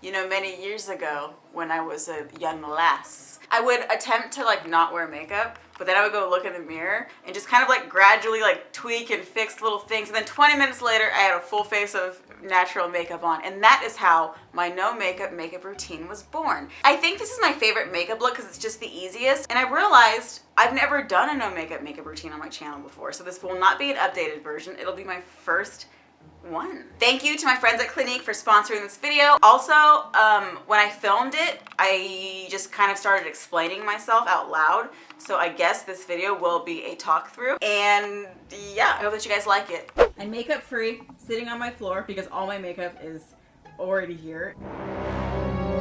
You know, many years ago when I was a young lass, I would attempt to like not wear makeup, but then I would go look in the mirror and just kind of like gradually like tweak and fix little things. And then 20 minutes later, I had a full face of natural makeup on. And that is how my no makeup routine was born. I think this is my favorite makeup look because it's just the easiest. And I realized I've never done a no makeup routine on my channel before. So this will not be an updated version. It'll be my first one. Thank you to my friends at Clinique for sponsoring this video. Also, when I filmed it, I just kind of started explaining myself out loud. So I guess this video will be a talk through. And yeah, I hope that you guys like it. I'm makeup free, sitting on my floor because all my makeup is already here.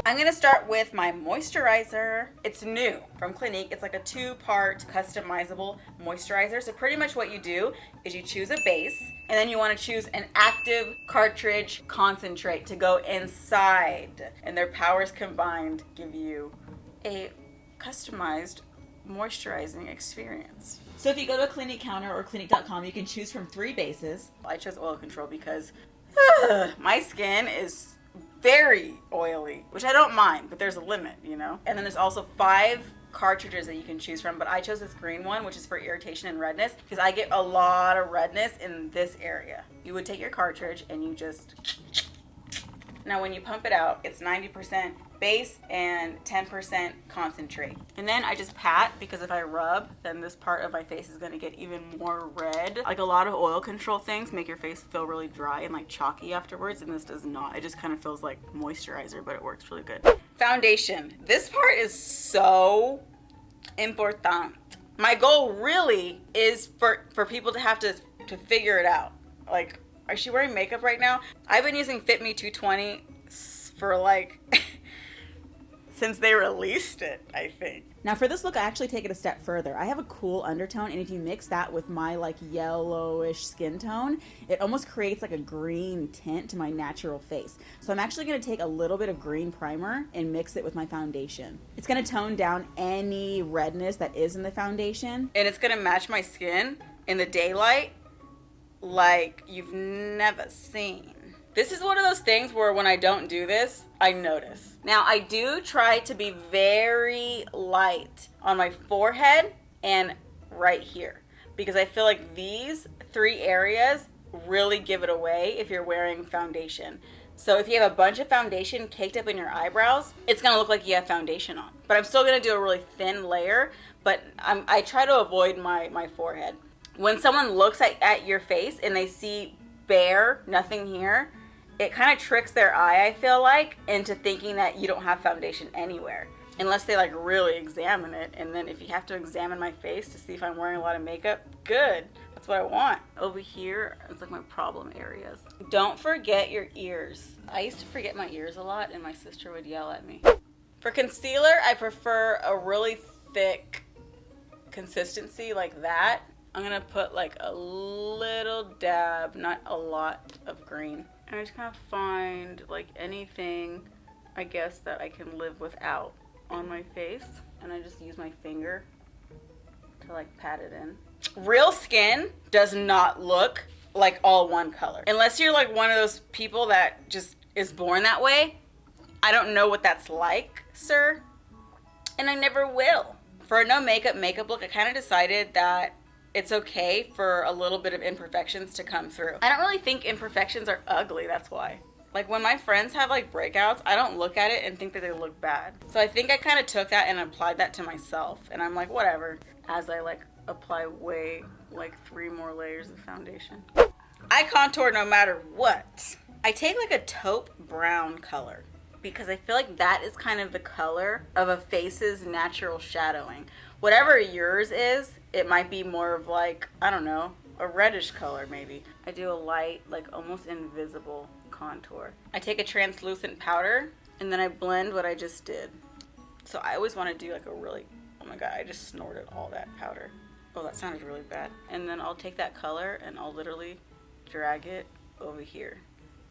I'm gonna start with my moisturizer. It's new from Clinique. It's like a 2-part customizable moisturizer. So pretty much what you do is you choose a base and then you wanna choose an active cartridge concentrate to go inside. And their powers combined give you a customized moisturizing experience. So if you go to a Clinique counter or Clinique.com, you can choose from 3 bases. I chose oil control because my skin is very oily, which I don't mind, but there's a limit, you know? And then there's also 5 cartridges that you can choose from, but I chose this green one, which is for irritation and redness, because I get a lot of redness in this area. You would take your cartridge and you just... Now when you pump it out, it's 90% base and 10% concentrate. And then I just pat, because if I rub, then this part of my face is gonna get even more red. Like a lot of oil control things make your face feel really dry and like chalky afterwards, and this does not. It just kind of feels like moisturizer, but it works really good. Foundation. This part is so important. My goal really is for people to have to figure it out. Like, is she wearing makeup right now? I've been using FitMe 220 for like since they released it, I think. Now for this look, I actually take it a step further. I have a cool undertone, and if you mix that with my like yellowish skin tone, it almost creates like a green tint to my natural face. So I'm actually gonna take a little bit of green primer and mix it with my foundation. It's gonna tone down any redness that is in the foundation, and it's gonna match my skin in the daylight like you've never seen. This is one of those things where when I don't do this, I notice. Now I do try to be very light on my forehead and right here, because I feel like these 3 areas really give it away if you're wearing foundation. So if you have a bunch of foundation caked up in your eyebrows, it's gonna look like you have foundation on. But I'm still gonna do a really thin layer, but I try to avoid my forehead. When someone looks at your face and they see bare, nothing here, it kind of tricks their eye, I feel like, into thinking that you don't have foundation anywhere. Unless they like really examine it. And then if you have to examine my face to see if I'm wearing a lot of makeup, good. That's what I want. Over here, it's like my problem areas. Don't forget your ears. I used to forget my ears a lot and my sister would yell at me. For concealer, I prefer a really thick consistency like that. I'm gonna put like a little dab, not a lot of green. And I just kind of find like anything, I guess, that I can live without on my face. And I just use my finger to like pat it in. Real skin does not look like all one color. Unless you're like one of those people that just is born that way. I don't know what that's like, sir. And I never will. For a no makeup look, I kind of decided that it's okay for a little bit of imperfections to come through. I don't really think imperfections are ugly, that's why. Like when my friends have like breakouts, I don't look at it and think that they look bad. So I think I kind of took that and applied that to myself. And I'm like, whatever, as I like apply like 3 more layers of foundation. I contour no matter what. I take like a taupe brown color because I feel like that is kind of the color of a face's natural shadowing. Whatever yours is, it might be more of like, I don't know, a reddish color maybe. I do a light, like almost invisible contour. I take a translucent powder and then I blend what I just did. So I always want to do like a really, oh my god, I just snorted all that powder. Oh, that sounded really bad. And then I'll take that color and I'll literally drag it over here.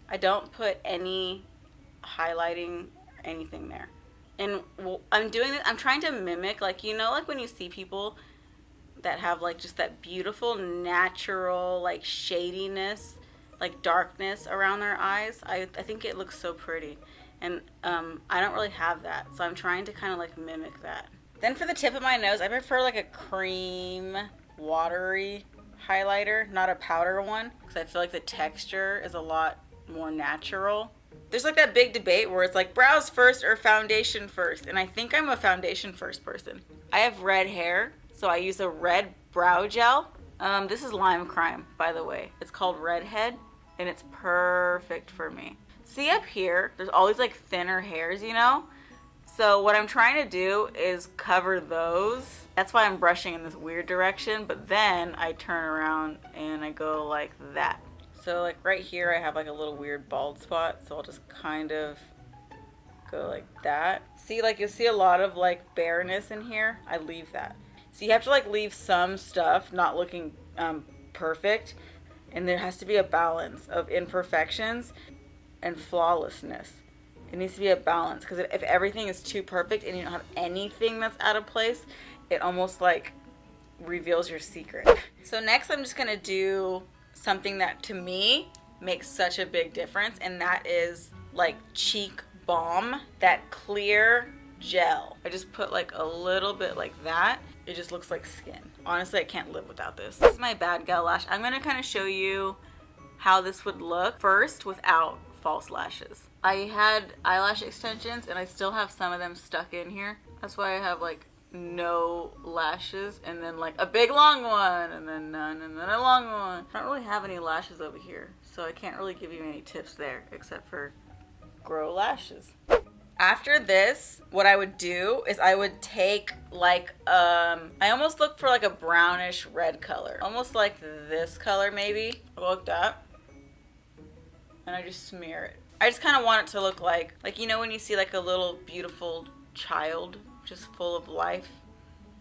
I don't put any highlighting, anything there. And I'm doing this, I'm trying to mimic, like, you know, like when you see people that have like just that beautiful natural like shadiness, like darkness around their eyes. I think it looks so pretty. And I don't really have that, so I'm trying to kind of like mimic that. Then for the tip of my nose, I prefer like a cream, watery highlighter, not a powder one, because I feel like the texture is a lot more natural. There's like that big debate where it's like brows first or foundation first, and I think I'm a foundation first person. I have red hair, so I use a red brow gel. This is Limecrime, by the way. It's called Redhead, and it's perfect for me. See up here, there's all these like thinner hairs, you know? So what I'm trying to do is cover those. That's why I'm brushing in this weird direction, but then I turn around and I go like that. So like right here I have like a little weird bald spot, so I'll just kind of go like that. See, like you'll see a lot of like bareness in here. I leave that. So you have to like leave some stuff not looking perfect, and there has to be a balance of imperfections and flawlessness. It needs to be a balance, because if everything is too perfect and you don't have anything that's out of place, it almost like reveals your secret. So next I'm just gonna do something that to me makes such a big difference, and that is like cheek balm, that clear gel. I just put like a little bit like that. It just looks like skin. Honestly, I can't live without this. This is my bad gal lash. I'm gonna kind of show you how this would look first without false lashes. I had eyelash extensions and I still have some of them stuck in here. That's why I have like no lashes, and then like a big long one, and then none, and then a long one. I don't really have any lashes over here, so I can't really give you any tips there except for grow lashes. After this, what I would do is I would take like, I almost look for like a brownish red color. Almost like this color maybe. Like that. And I just smear it. I just kind of want it to look like you know when you see like a little beautiful child just full of life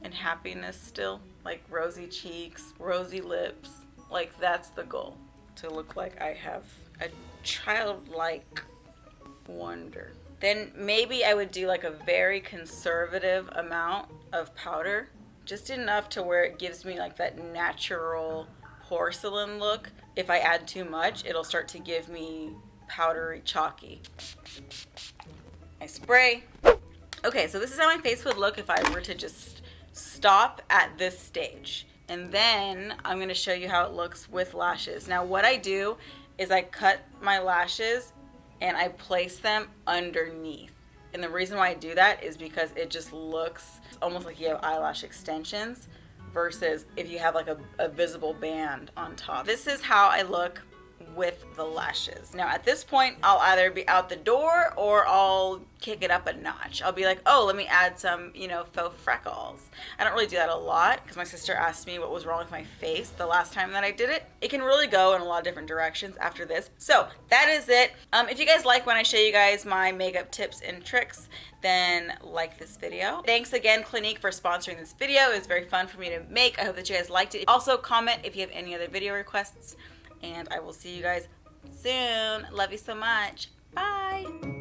and happiness still? Like rosy cheeks, rosy lips. Like that's the goal. To look like I have a childlike wonder. Then maybe I would do like a very conservative amount of powder. Just enough to where it gives me like that natural porcelain look. If I add too much, it'll start to give me powdery chalky. I spray. Okay, so this is how my face would look if I were to just stop at this stage. And then I'm gonna show you how it looks with lashes. Now what I do is I cut my lashes and I place them underneath. And the reason why I do that is because it just looks almost like you have eyelash extensions versus if you have like a visible band on top. This is how I look with the lashes. Now at this point, I'll either be out the door or I'll kick it up a notch. I'll be like, oh, let me add some, you know, faux freckles. I don't really do that a lot because my sister asked me what was wrong with my face the last time that I did it. It can really go in a lot of different directions after this. So that is it. If you guys like when I show you guys my makeup tips and tricks, then like this video. Thanks again, Clinique, for sponsoring this video. It was very fun for me to make. I hope that you guys liked it. Also comment if you have any other video requests, and I will see you guys soon. Love you so much. Bye.